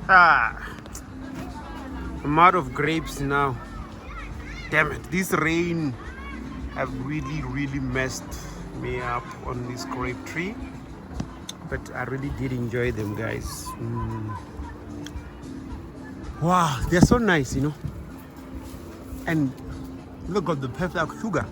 Ah, I'm out of grapes now. Damn it, this rain have really messed me up on this grape tree. But I really did enjoy them, guys. Wow, they're so nice, And look at the perfect sugar.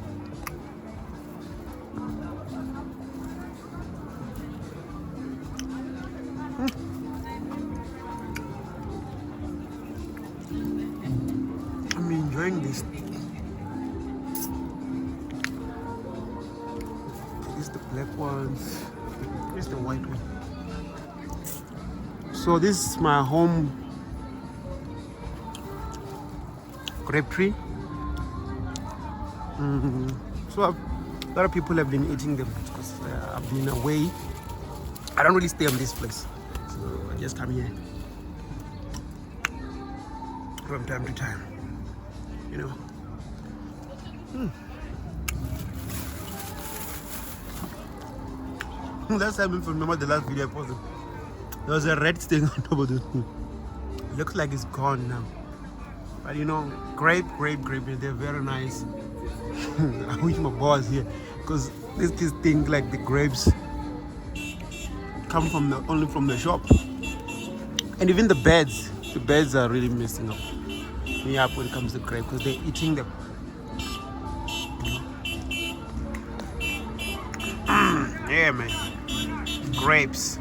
I'm enjoying this. These the black ones. Here's the white one. So this is my home grape tree. So a lot of people have been eating them because I've been away. I don't really stay on this place, so I just come here from time to time. That's how I remember the last video I posted. There was a red stain on top of this. Looks like it's gone now. But grape, they're very nice. I wish my boss here, because this thing like the grapes come only from the shop, and even the beds are really messing up me up when it comes to grape because they're eating them. Yeah, man, grapes.